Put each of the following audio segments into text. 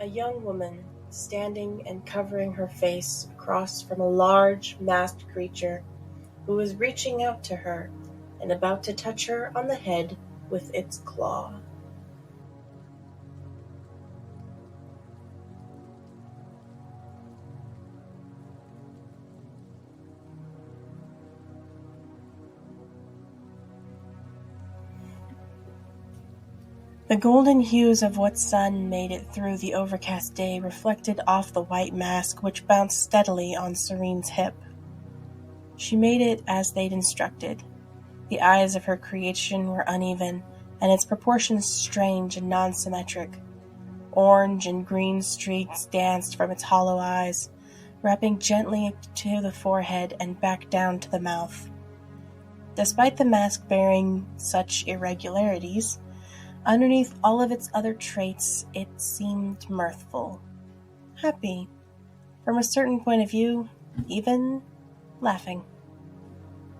A young woman, standing and covering her face across from a large, masked creature who was reaching out to her and about to touch her on the head with its claw. The golden hues of what sun made it through the overcast day reflected off the white mask which bounced steadily on Serene's hip. She made it as they'd instructed. The eyes of her creation were uneven, and its proportions strange and non-symmetric. Orange and green streaks danced from its hollow eyes, wrapping gently to the forehead and back down to the mouth. Despite the mask bearing such irregularities, underneath all of its other traits, it seemed mirthful, happy, from a certain point of view, even laughing.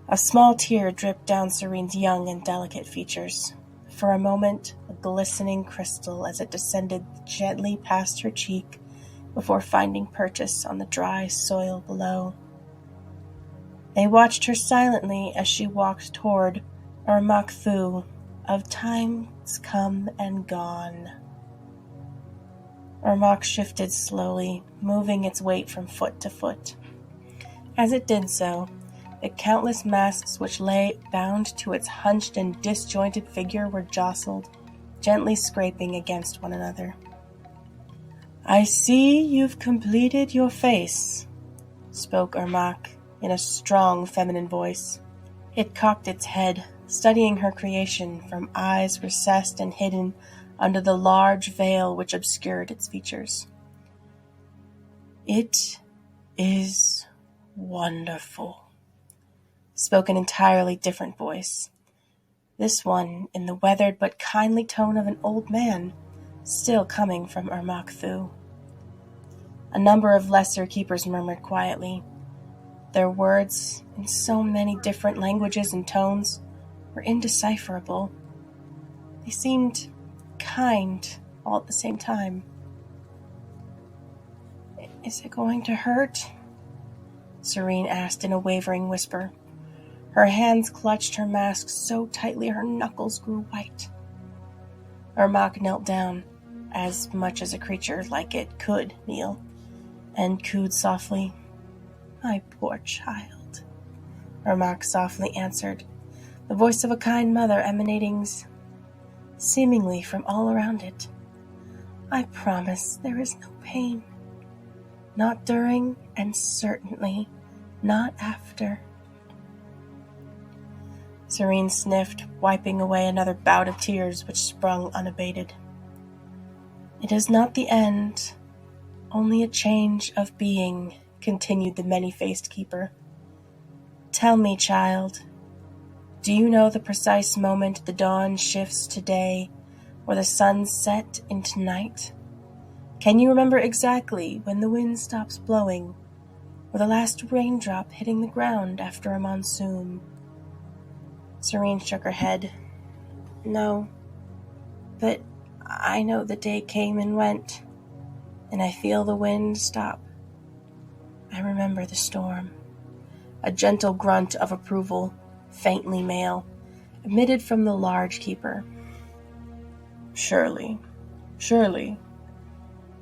A small tear dripped down Serene's young and delicate features. For a moment, a glistening crystal as it descended gently past her cheek before finding purchase on the dry soil below. They watched her silently as she walked toward Urmak-Thu, of times come and gone. Urmak shifted slowly, moving its weight from foot to foot. As it did so, the countless masks which lay bound to its hunched and disjointed figure were jostled, gently scraping against one another. "I see you've completed your face," spoke Urmak in a strong feminine voice. It cocked its head, studying her creation from eyes recessed and hidden under the large veil which obscured its features. "It is wonderful," spoke an entirely different voice, this one in the weathered but kindly tone of an old man, still coming from Urmak-Thu. A number of lesser keepers murmured quietly. Their words, in so many different languages and tones, were indecipherable. They seemed kind all at the same time. "Is it going to hurt?" Serene asked in a wavering whisper. Her hands clutched her mask so tightly her knuckles grew white. Urmak knelt down, as much as a creature like it could kneel, and cooed softly. "My poor child," Urmak softly answered, the voice of a kind mother emanating seemingly from all around it. "I promise there is no pain. Not during, and certainly not after." Serene sniffed, wiping away another bout of tears which sprung unabated. "It is not the end, only a change of being," continued the many-faced keeper. "Tell me, child, do you know the precise moment the dawn shifts to day, or the sun set into night? Can you remember exactly when the wind stops blowing, or the last raindrop hitting the ground after a monsoon?" Serene shook her head. "No, but I know the day came and went, and I feel the wind stop. I remember the storm." A gentle grunt of approval, faintly male, emitted from the large keeper. Surely.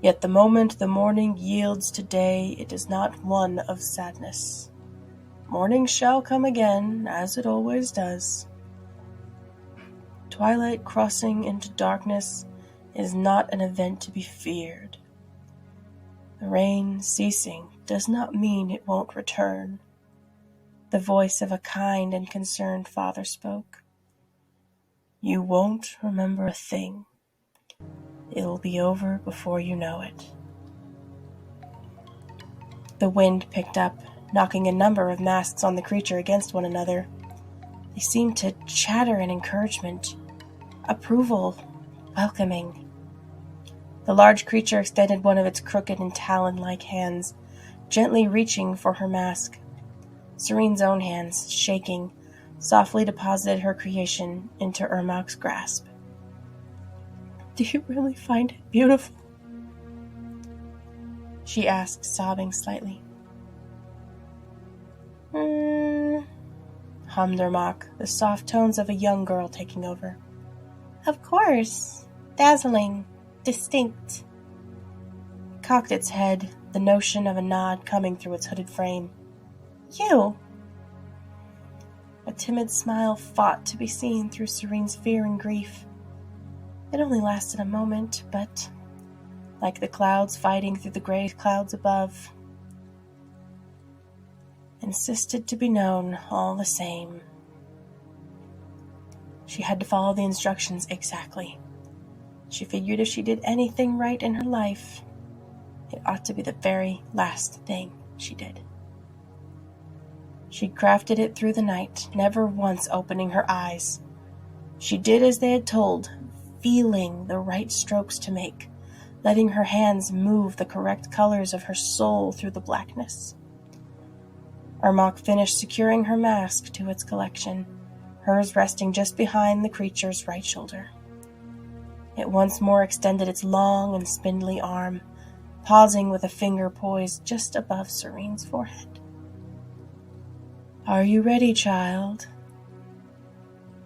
Yet the moment the morning yields to day, it is not one of sadness. Morning shall come again, as it always does. Twilight crossing into darkness is not an event to be feared. The rain ceasing does not mean it won't return. The voice of a kind and concerned father spoke. "You won't remember a thing. It'll be over before you know it." The wind picked up, knocking a number of masks on the creature against one another. They seemed to chatter in encouragement, approval, welcoming. The large creature extended one of its crooked and talon-like hands, gently reaching for her mask. Serene's own hands, shaking, softly deposited her creation into Urmak's grasp. "Do you really find it beautiful?" she asked, sobbing slightly. Hummed Ermac, the soft tones of a young girl taking over. Of course. Dazzling. Distinct. It cocked its head, the notion of a nod coming through its hooded frame. You! A timid smile fought to be seen through Serene's fear and grief. It only lasted a moment, but, like the clouds fighting through the gray clouds above, insisted to be known all the same. She had to follow the instructions exactly. She figured if she did anything right in her life, it ought to be the very last thing she did. She crafted it through the night, never once opening her eyes. She did as they had told, feeling the right strokes to make, letting her hands move the correct colors of her soul through the blackness. Ermac finished securing her mask to its collection, hers resting just behind the creature's right shoulder. It once more extended its long and spindly arm, pausing with a finger poised just above Serene's forehead. Are you ready, child?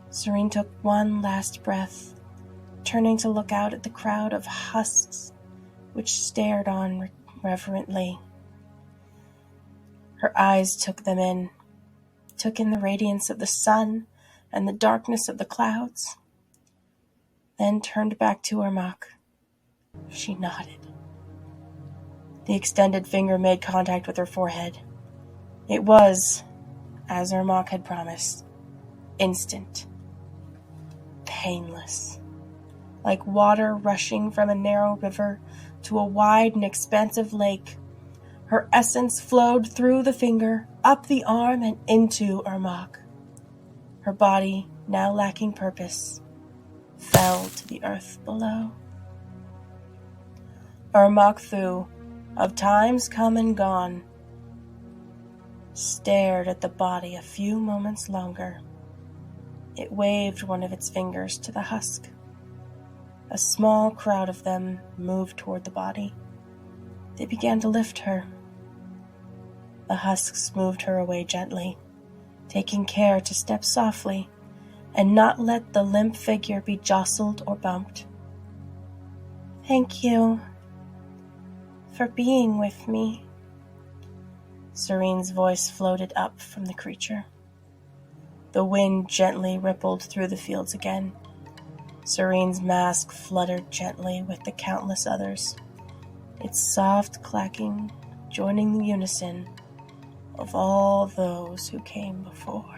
Serene took one last breath, turning to look out at the crowd of husks which stared on reverently. Her eyes took them in, took in the radiance of the sun and the darkness of the clouds, then turned back to Ermac. She nodded. The extended finger made contact with her forehead. It was, as Ermac had promised, instant, painless, like water rushing from a narrow river to a wide and expansive lake. Her essence flowed through the finger, up the arm, and into Ermac. Her body, now lacking purpose, fell to the earth below. Ermac Thu, of times come and gone, stared at the body a few moments longer. It waved one of its fingers to the husk. A small crowd of them moved toward the body. They began to lift her. The husks moved her away gently, taking care to step softly and not let the limp figure be jostled or bumped. Thank you for being with me. Serene's voice floated up from the creature. The wind gently rippled through the fields again. Serene's mask fluttered gently with the countless others, its soft clacking joining the unison of all those who came before.